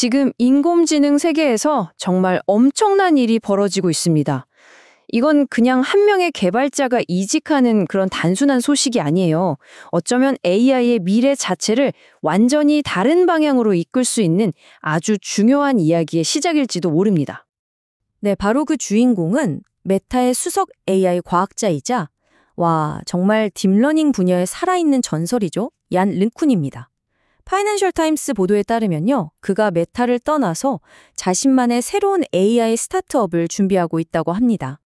지금 인공지능 세계에서 정말 엄청난 일이 벌어지고 있습니다. 이건 그냥 한 명의 개발자가 이직하는 그런 단순한 소식이 아니에요. 어쩌면 AI의 미래 자체를 완전히 다른 방향으로 이끌 수 있는 아주 중요한 이야기의 시작일지도 모릅니다. 네, 바로 그 주인공은 메타의 수석 AI 과학자이자 정말 딥러닝 분야의 살아있는 전설이죠. 얀 르쿤입니다. 파이낸셜 타임스 보도에 따르면요. 그가 메타를 떠나서 자신만의 새로운 AI 스타트업을 준비하고 있다고 합니다.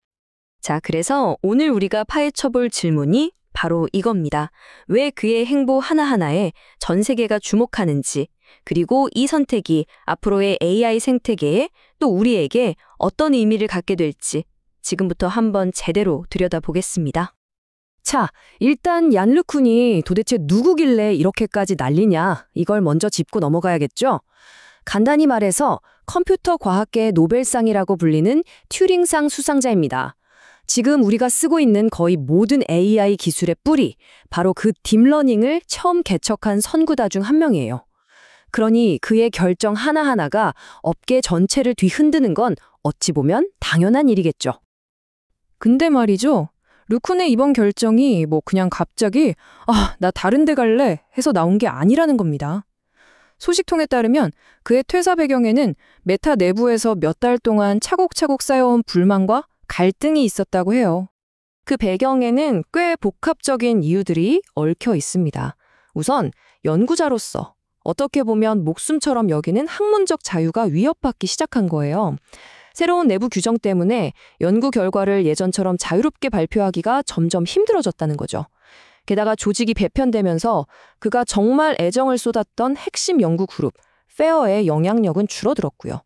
자, 그래서 오늘 우리가 파헤쳐볼 질문이 바로 이겁니다. 왜 그의 행보 하나하나에 전 세계가 주목하는지, 그리고 이 선택이 앞으로의 AI 생태계에 또 우리에게 어떤 의미를 갖게 될지 지금부터 한번 제대로 들여다보겠습니다. 자, 일단 얀 르쿤이 도대체 누구길래 이렇게까지 난리냐, 이걸 먼저 짚고 넘어가야겠죠? 간단히 말해서 컴퓨터 과학계의 노벨상이라고 불리는 튜링상 수상자입니다. 지금 우리가 쓰고 있는 거의 모든 AI 기술의 뿌리, 바로 그 딥러닝을 처음 개척한 선구다 중 한 명이에요. 그러니 그의 결정 하나하나가 업계 전체를 뒤흔드는 건 어찌 보면 당연한 일이겠죠. 근데 말이죠. 르쿤의 이번 결정이 그냥 갑자기 나 다른 데 갈래 해서 나온 게 아니라는 겁니다. 소식통에 따르면 그의 퇴사 배경에는 메타 내부에서 몇 달 동안 차곡차곡 쌓여온 불만과 갈등이 있었다고 해요. 그 배경에는 꽤 복합적인 이유들이 얽혀 있습니다. 우선 연구자로서 어떻게 보면 목숨처럼 여기는 학문적 자유가 위협받기 시작한 거예요. 새로운 내부 규정 때문에 연구 결과를 예전처럼 자유롭게 발표하기가 점점 힘들어졌다는 거죠. 게다가 조직이 배편되면서 그가 정말 애정을 쏟았던 핵심 연구 그룹, 페어의 영향력은 줄어들었고요.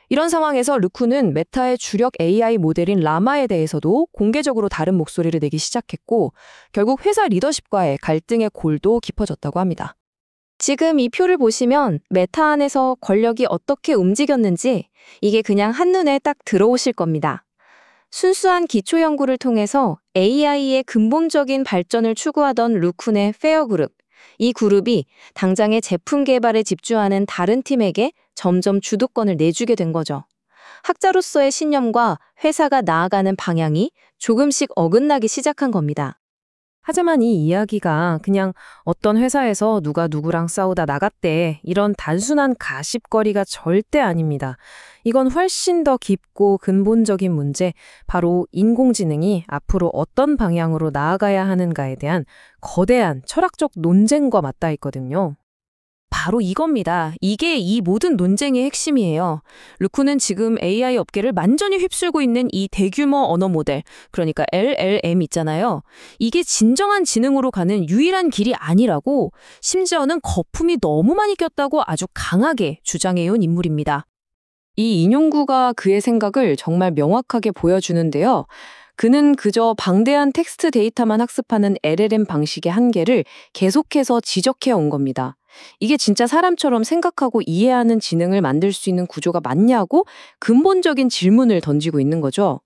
이런 상황에서 르쿤은 메타의 주력 AI 모델인 라마에 대해서도 공개적으로 다른 목소리를 내기 시작했고, 결국 회사 리더십과의 갈등의 골도 깊어졌다고 합니다. 지금 이 표를 보시면 메타 안에서 권력이 어떻게 움직였는지 이게 그냥 한눈에 딱 들어오실 겁니다. 순수한 기초 연구를 통해서 AI의 근본적인 발전을 추구하던 르쿤의 페어 그룹, 이 그룹이 당장의 제품 개발에 집중하는 다른 팀에게 점점 주도권을 내주게 된 거죠. 학자로서의 신념과 회사가 나아가는 방향이 조금씩 어긋나기 시작한 겁니다. 하지만 이 이야기가 그냥 어떤 회사에서 누가 누구랑 싸우다 나갔대, 이런 단순한 가십거리가 절대 아닙니다. 이건 훨씬 더 깊고 근본적인 문제, 바로 인공지능이 앞으로 어떤 방향으로 나아가야 하는가에 대한 거대한 철학적 논쟁과 맞닿아 있거든요. 바로 이겁니다. 이게 이 모든 논쟁의 핵심이에요. 르쿤은 지금 AI 업계를 완전히 휩쓸고 있는 이 대규모 언어 모델, 그러니까 LLM 있잖아요. 이게 진정한 지능으로 가는 유일한 길이 아니라고, 심지어는 거품이 너무 많이 꼈다고 아주 강하게 주장해온 인물입니다. 이 인용구가 그의 생각을 정말 명확하게 보여주는데요. 그는 그저 방대한 텍스트 데이터만 학습하는 LLM 방식의 한계를 계속해서 지적해 온 겁니다. 이게 진짜 사람처럼 생각하고 이해하는 지능을 만들 수 있는 구조가 맞냐고 근본적인 질문을 던지고 있는 거죠.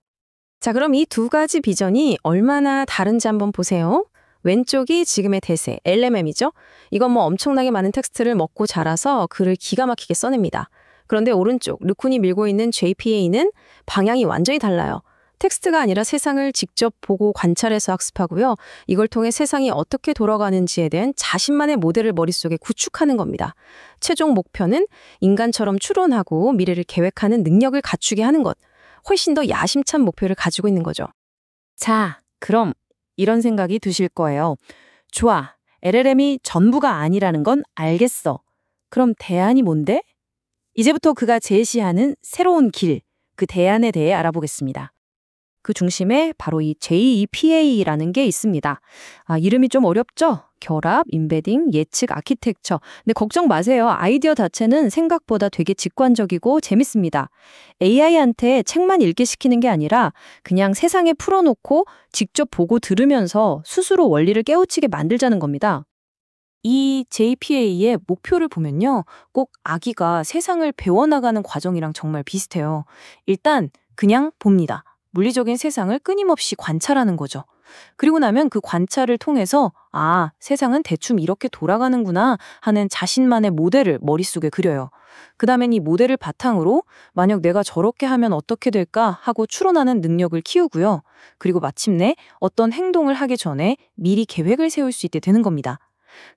자, 그럼 이 두 가지 비전이 얼마나 다른지 한번 보세요. 왼쪽이 지금의 대세, LMM이죠. 이건 엄청나게 많은 텍스트를 먹고 자라서 글을 기가 막히게 써냅니다. 그런데 오른쪽, 르쿤이 밀고 있는 JPA는 방향이 완전히 달라요. 텍스트가 아니라 세상을 직접 보고 관찰해서 학습하고요. 이걸 통해 세상이 어떻게 돌아가는지에 대한 자신만의 모델을 머릿속에 구축하는 겁니다. 최종 목표는 인간처럼 추론하고 미래를 계획하는 능력을 갖추게 하는 것. 훨씬 더 야심찬 목표를 가지고 있는 거죠. 자, 그럼 이런 생각이 드실 거예요. 좋아, LLM이 전부가 아니라는 건 알겠어. 그럼 대안이 뭔데? 이제부터 그가 제시하는 새로운 길, 그 대안에 대해 알아보겠습니다. 그 중심에 바로 이 JEPA라는 게 있습니다. 이름이 좀 어렵죠? 결합, 인베딩, 예측, 아키텍처. 근데 걱정 마세요. 아이디어 자체는 생각보다 되게 직관적이고 재밌습니다. AI한테 책만 읽게 시키는 게 아니라 그냥 세상에 풀어놓고 직접 보고 들으면서 스스로 원리를 깨우치게 만들자는 겁니다. 이 JPA의 목표를 보면요. 꼭 아기가 세상을 배워나가는 과정이랑 정말 비슷해요. 일단 그냥 봅니다. 물리적인 세상을 끊임없이 관찰하는 거죠. 그리고 나면 그 관찰을 통해서 세상은 대충 이렇게 돌아가는구나 하는 자신만의 모델을 머릿속에 그려요. 그다음엔 이 모델을 바탕으로 만약 내가 저렇게 하면 어떻게 될까 하고 추론하는 능력을 키우고요. 그리고 마침내 어떤 행동을 하기 전에 미리 계획을 세울 수 있게 되는 겁니다.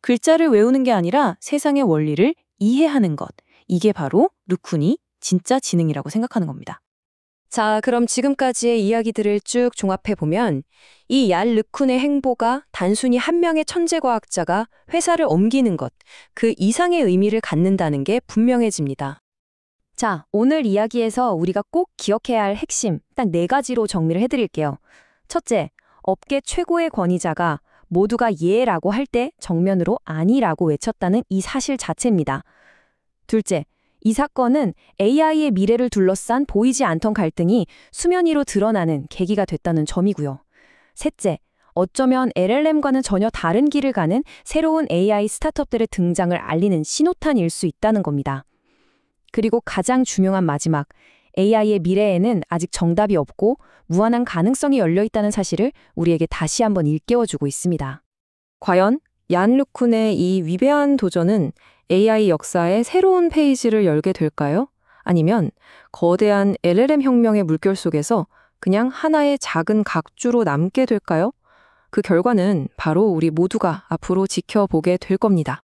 글자를 외우는 게 아니라 세상의 원리를 이해하는 것. 이게 바로 르쿤이 진짜 지능이라고 생각하는 겁니다. 자, 그럼 지금까지의 이야기들을 쭉 종합해보면 이 얀 르쿤의 행보가 단순히 한 명의 천재과학자가 회사를 옮기는 것, 그 이상의 의미를 갖는다는 게 분명해집니다. 자, 오늘 이야기에서 우리가 꼭 기억해야 할 핵심, 딱 4가지로 정리를 해드릴게요. 첫째, 업계 최고의 권위자가 모두가 예라고 할 때 정면으로 아니라고 외쳤다는 이 사실 자체입니다. 둘째, 이 사건은 AI의 미래를 둘러싼 보이지 않던 갈등이 수면 위로 드러나는 계기가 됐다는 점이고요. 셋째, 어쩌면 LLM과는 전혀 다른 길을 가는 새로운 AI 스타트업들의 등장을 알리는 신호탄일 수 있다는 겁니다. 그리고 가장 중요한 마지막, AI의 미래에는 아직 정답이 없고 무한한 가능성이 열려 있다는 사실을 우리에게 다시 한번 일깨워주고 있습니다. 과연 얀 르쿤의 이 위대한 도전은 AI 역사의 새로운 페이지를 열게 될까요? 아니면 거대한 LLM 혁명의 물결 속에서 그냥 하나의 작은 각주로 남게 될까요? 그 결과는 바로 우리 모두가 앞으로 지켜보게 될 겁니다.